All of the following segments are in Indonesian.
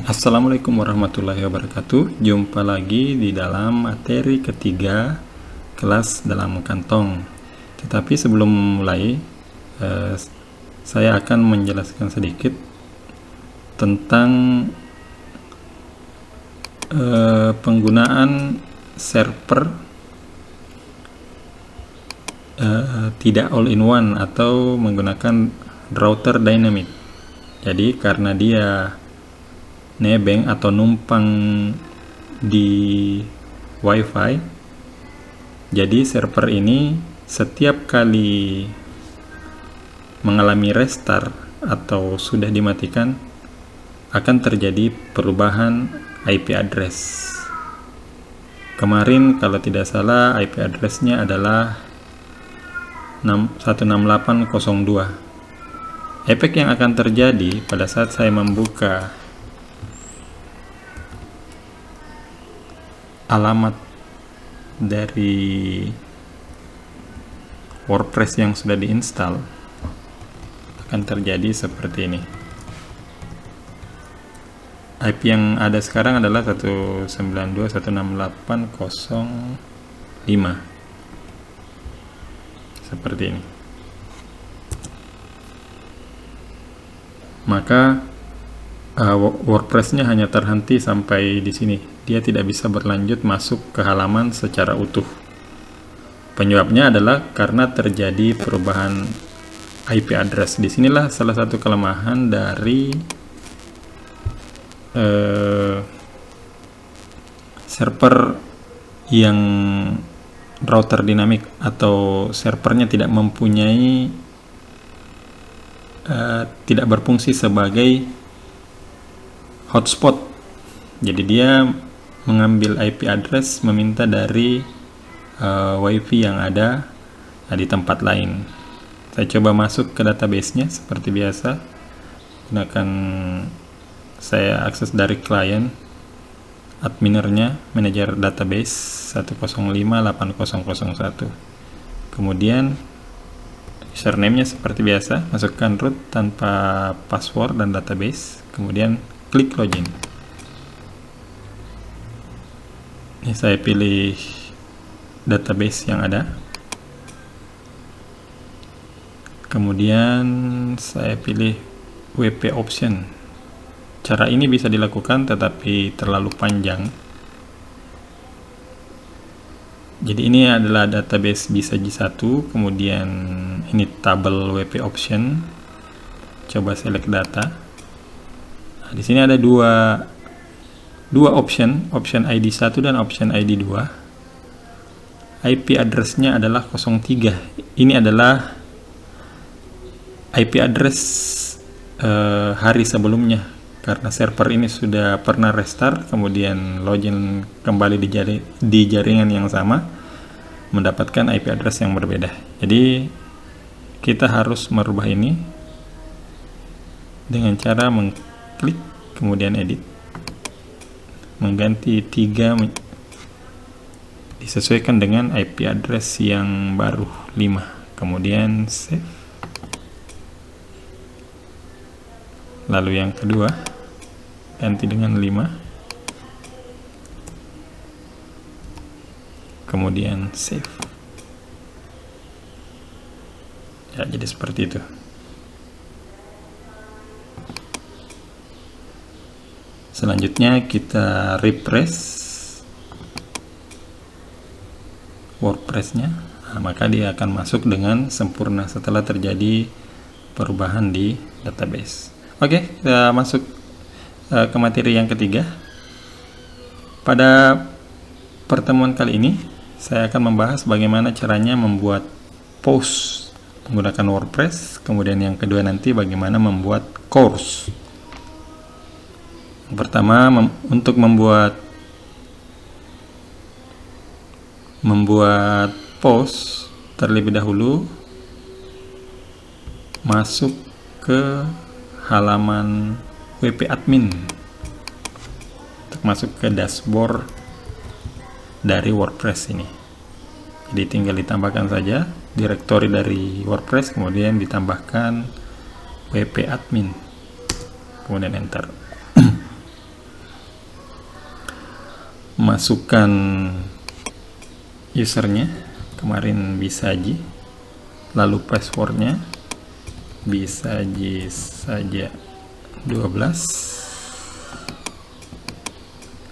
Assalamualaikum warahmatullahi wabarakatuh. Jumpa lagi di dalam materi ketiga kelas dalam kantong. Tetapi sebelum mulai, saya akan menjelaskan sedikit tentang penggunaan server tidak all-in-one atau menggunakan router dynamic. Jadi karena dia nebeng atau numpang di WiFi, jadi server ini setiap kali mengalami restart atau sudah dimatikan akan terjadi perubahan IP address. Kemarin kalau tidak salah IP address-nya adalah 168.02. Efek yang akan terjadi pada saat saya membuka alamat dari WordPress yang sudah diinstal akan terjadi seperti ini. IP yang ada sekarang adalah 192.168.05 seperti ini. Maka WordPress-nya hanya terhenti sampai di sini. Dia tidak bisa berlanjut masuk ke halaman secara utuh. Penyebabnya adalah karena terjadi perubahan IP address. Disinilah salah satu kelemahan dari server yang router dinamik atau servernya tidak mempunyai tidak berfungsi sebagai hotspot. Jadi dia mengambil IP address, meminta dari WiFi yang ada di tempat lain. Saya coba masuk ke database-nya seperti biasa. Gunakan saya akses dari klien, adminernya, manajer database 105.8001. Kemudian username-nya seperti biasa, masukkan root tanpa password dan database. Kemudian klik login. Ini saya pilih database yang ada. Kemudian saya pilih WP option. Cara ini bisa dilakukan tetapi terlalu panjang. Jadi ini adalah database BSG1, kemudian ini tabel WP option. Coba select data. Nah, di sini ada dua option ID 1 dan option ID 2. IP address-nya adalah 03. Ini adalah IP address hari sebelumnya, karena server ini sudah pernah restart, kemudian login kembali di jaringan yang sama, mendapatkan IP address yang berbeda. Jadi kita harus merubah ini dengan cara mengklik kemudian edit, mengganti 3 disesuaikan dengan IP address yang baru 5, kemudian save. Lalu yang kedua ganti dengan 5, kemudian save. Ya, jadi seperti itu. Selanjutnya kita refresh WordPress-nya, maka dia akan masuk dengan sempurna setelah terjadi perubahan di database. Oke, kita masuk ke materi yang ketiga. Pada pertemuan kali ini saya akan membahas bagaimana caranya membuat post menggunakan WordPress, kemudian yang kedua nanti bagaimana membuat course. Yang pertama, untuk membuat post, terlebih dahulu masuk ke halaman WP admin untuk masuk ke dashboard dari WordPress ini. Jadi tinggal ditambahkan saja direktori dari WordPress, kemudian ditambahkan WP admin, kemudian enter. masukkan usernya, kemarin Bisaji, lalu passwordnya Bisaji saja 12,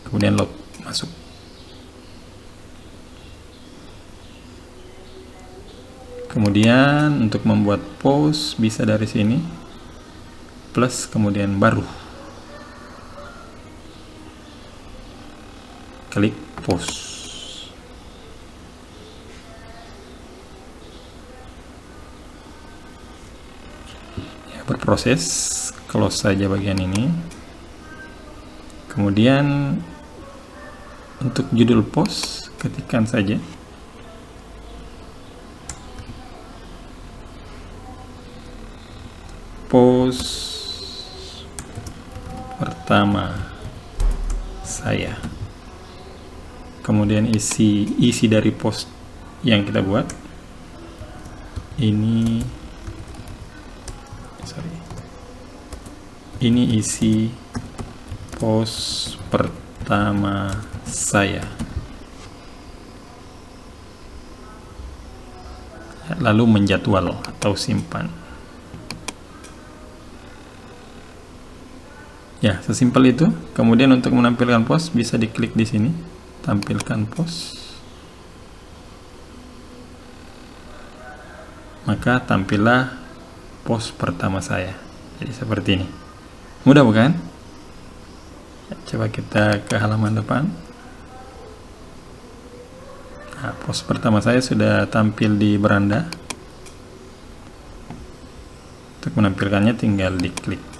kemudian log masuk. Kemudian untuk membuat post bisa dari sini, plus kemudian baru, klik post. Ya, berproses, close saja bagian ini. Kemudian untuk judul post ketikkan saja post pertama saya, kemudian isi dari post yang kita buat ini, ini isi post pertama saya, lalu menjadwal atau simpan. Ya, sesimpel itu. Kemudian untuk menampilkan post bisa diklik di sini, tampilkan post. Maka tampillah post pertama saya. Jadi seperti ini. Mudah bukan? Coba kita ke halaman depan. Nah, post pertama saya sudah tampil di beranda. Untuk menampilkannya tinggal diklik.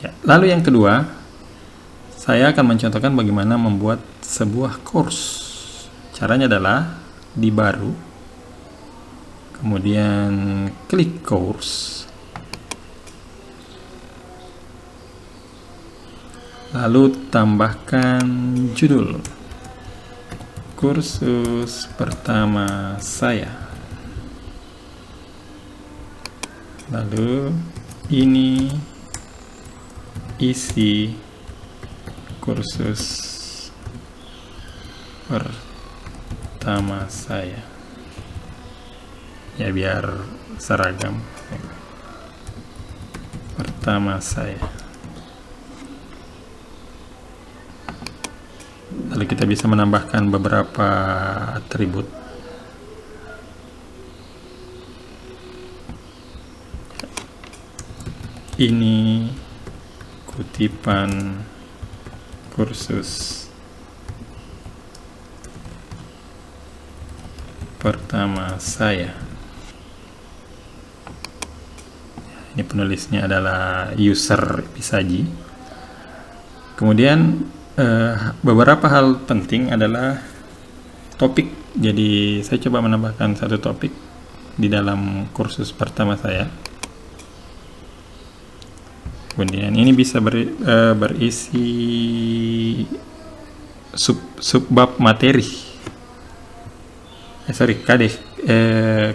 Ya, lalu yang kedua, saya akan mencontohkan bagaimana membuat sebuah course. Caranya adalah di baru, kemudian klik course, lalu tambahkan judul kursus pertama saya, lalu ini isi kursus pertama saya, ya biar seragam, pertama saya. Lalu kita bisa menambahkan beberapa atribut. Ini kutipan kursus pertama saya. Ini penulisnya adalah user Bisaji. Kemudian beberapa hal penting adalah topik. Jadi saya coba menambahkan satu topik di dalam kursus pertama saya. Kemudian ini bisa berisi subbab materi,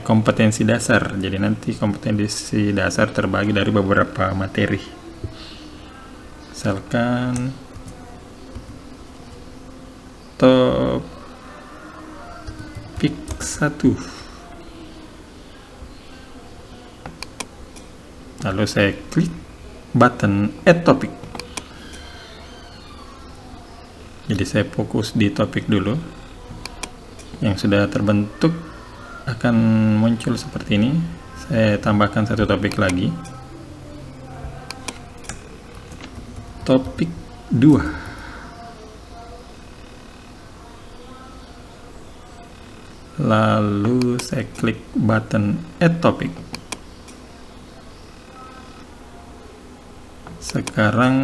kompetensi dasar. Jadi nanti kompetensi dasar terbagi dari beberapa materi. Misalkan topik 1. Lalu saya klik button add topic. Jadi saya fokus di topik dulu. Yang sudah terbentuk akan muncul seperti ini. Saya tambahkan satu topik lagi. Topik 2. Lalu saya klik button add topic. Sekarang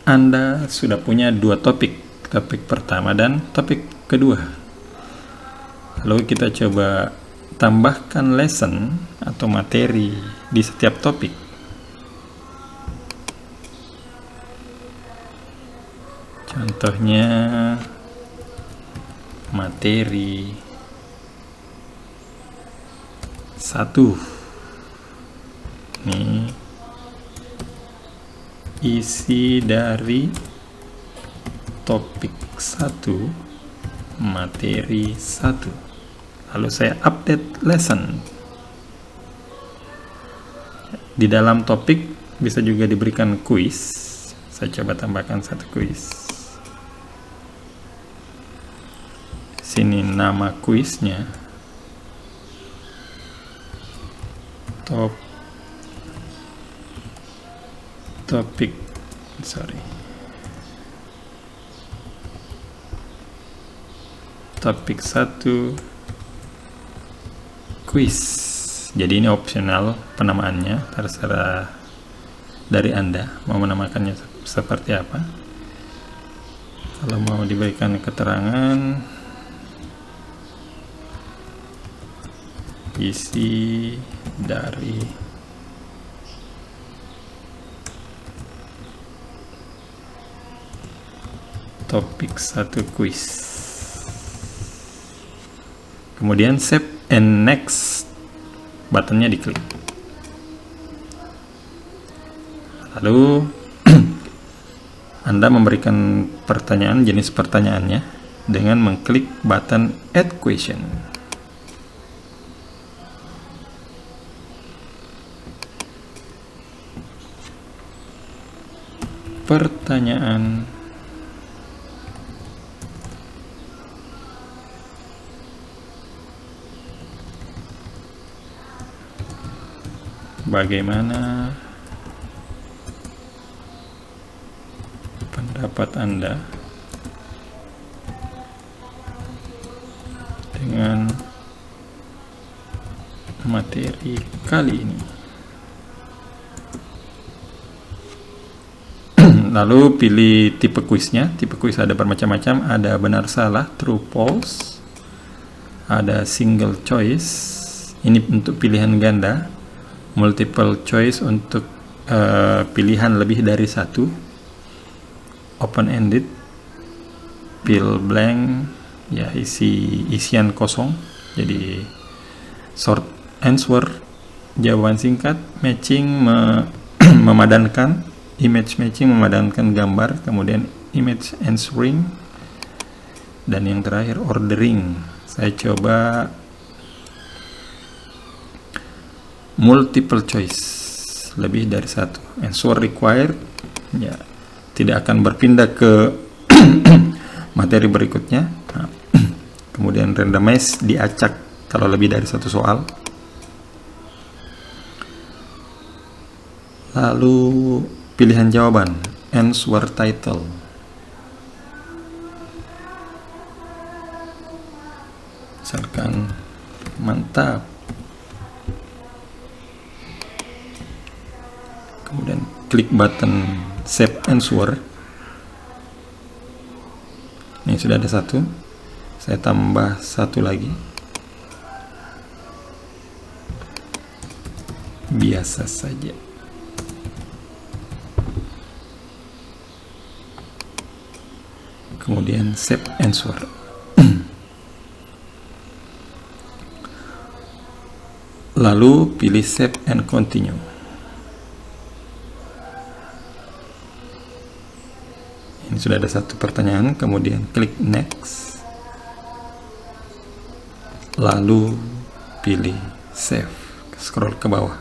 Anda sudah punya dua topik, topik pertama dan topik kedua. Lalu kita coba tambahkan lesson atau materi di setiap topik. Contohnya materi 1. Nih isi dari topik 1 materi 1. Lalu saya update lesson. Di dalam topik bisa juga diberikan kuis. Saya coba tambahkan satu kuis. Sini nama kuisnya. Topik topik 1 kuis. Jadi ini opsional penamaannya, terserah dari Anda mau menamakannya seperti apa. Kalau mau diberikan keterangan isi dari topik 1 kuis. Kemudian save and next buttonnya diklik. Lalu Anda memberikan pertanyaan, jenis pertanyaannya dengan mengklik button add question. Pertanyaan bagaimana pendapat Anda dengan materi kali ini? Lalu pilih tipe kuisnya. Tipe kuis ada bermacam-macam, ada benar salah, true false, ada single choice, ini untuk pilihan ganda, multiple choice untuk pilihan lebih dari satu, open ended, fill blank, ya isian kosong, jadi short answer, jawaban singkat, matching memadankan, image matching memadankan gambar, kemudian image answering, dan yang terakhir ordering. Saya coba multiple choice, lebih dari satu. Answer required, ya tidak akan berpindah ke materi berikutnya. Nah, kemudian randomize, diacak kalau lebih dari satu soal. Lalu pilihan jawaban, answer title. Misalkan mantap. Kemudian klik button save answer. Ini sudah ada satu. Saya tambah satu lagi. Biasa saja. Kemudian save answer. Lalu pilih save and continue. Ini sudah ada satu pertanyaan, kemudian klik next. Lalu pilih save. Scroll ke bawah.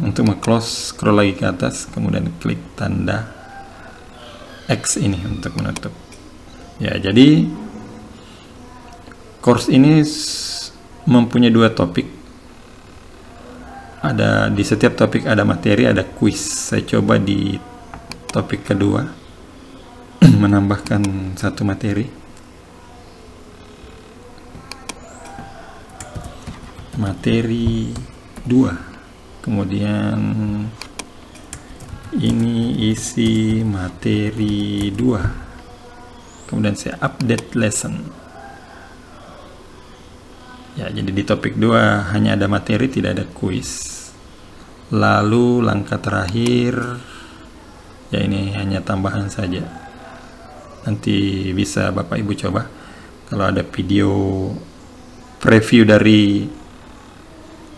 Untuk nge-close, scroll lagi ke atas, kemudian klik tanda X ini untuk menutup. Ya, jadi course ini mempunyai dua topik. Ada di setiap topik ada materi, ada kuis. Saya coba di topik kedua menambahkan satu materi. Materi 2. Kemudian ini isi materi 2. Kemudian saya update lesson. Ya, jadi di topik 2 hanya ada materi, tidak ada kuis. Lalu langkah terakhir, ya ini hanya tambahan saja. Nanti bisa Bapak Ibu coba. Kalau ada video preview dari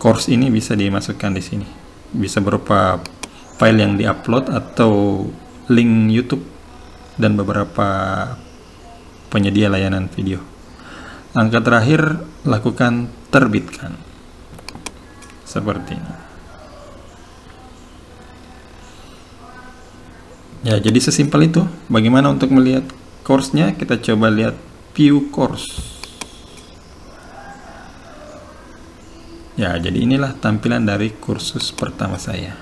course ini bisa dimasukkan di sini. Bisa berupa file yang diupload atau link YouTube dan beberapa penyedia layanan video. Langkah terakhir, lakukan terbitkan. Seperti ini. Ya, jadi sesimpel itu. Bagaimana untuk melihat course-nya? Kita coba lihat view course. Ya, jadi inilah tampilan dari kursus pertama saya.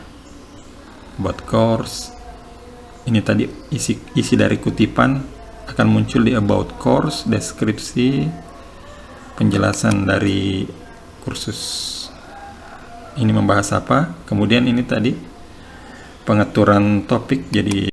Buat course, ini tadi isi dari kutipan akan muncul di about course, deskripsi, penjelasan dari kursus ini membahas apa. Kemudian ini tadi pengaturan topik, jadi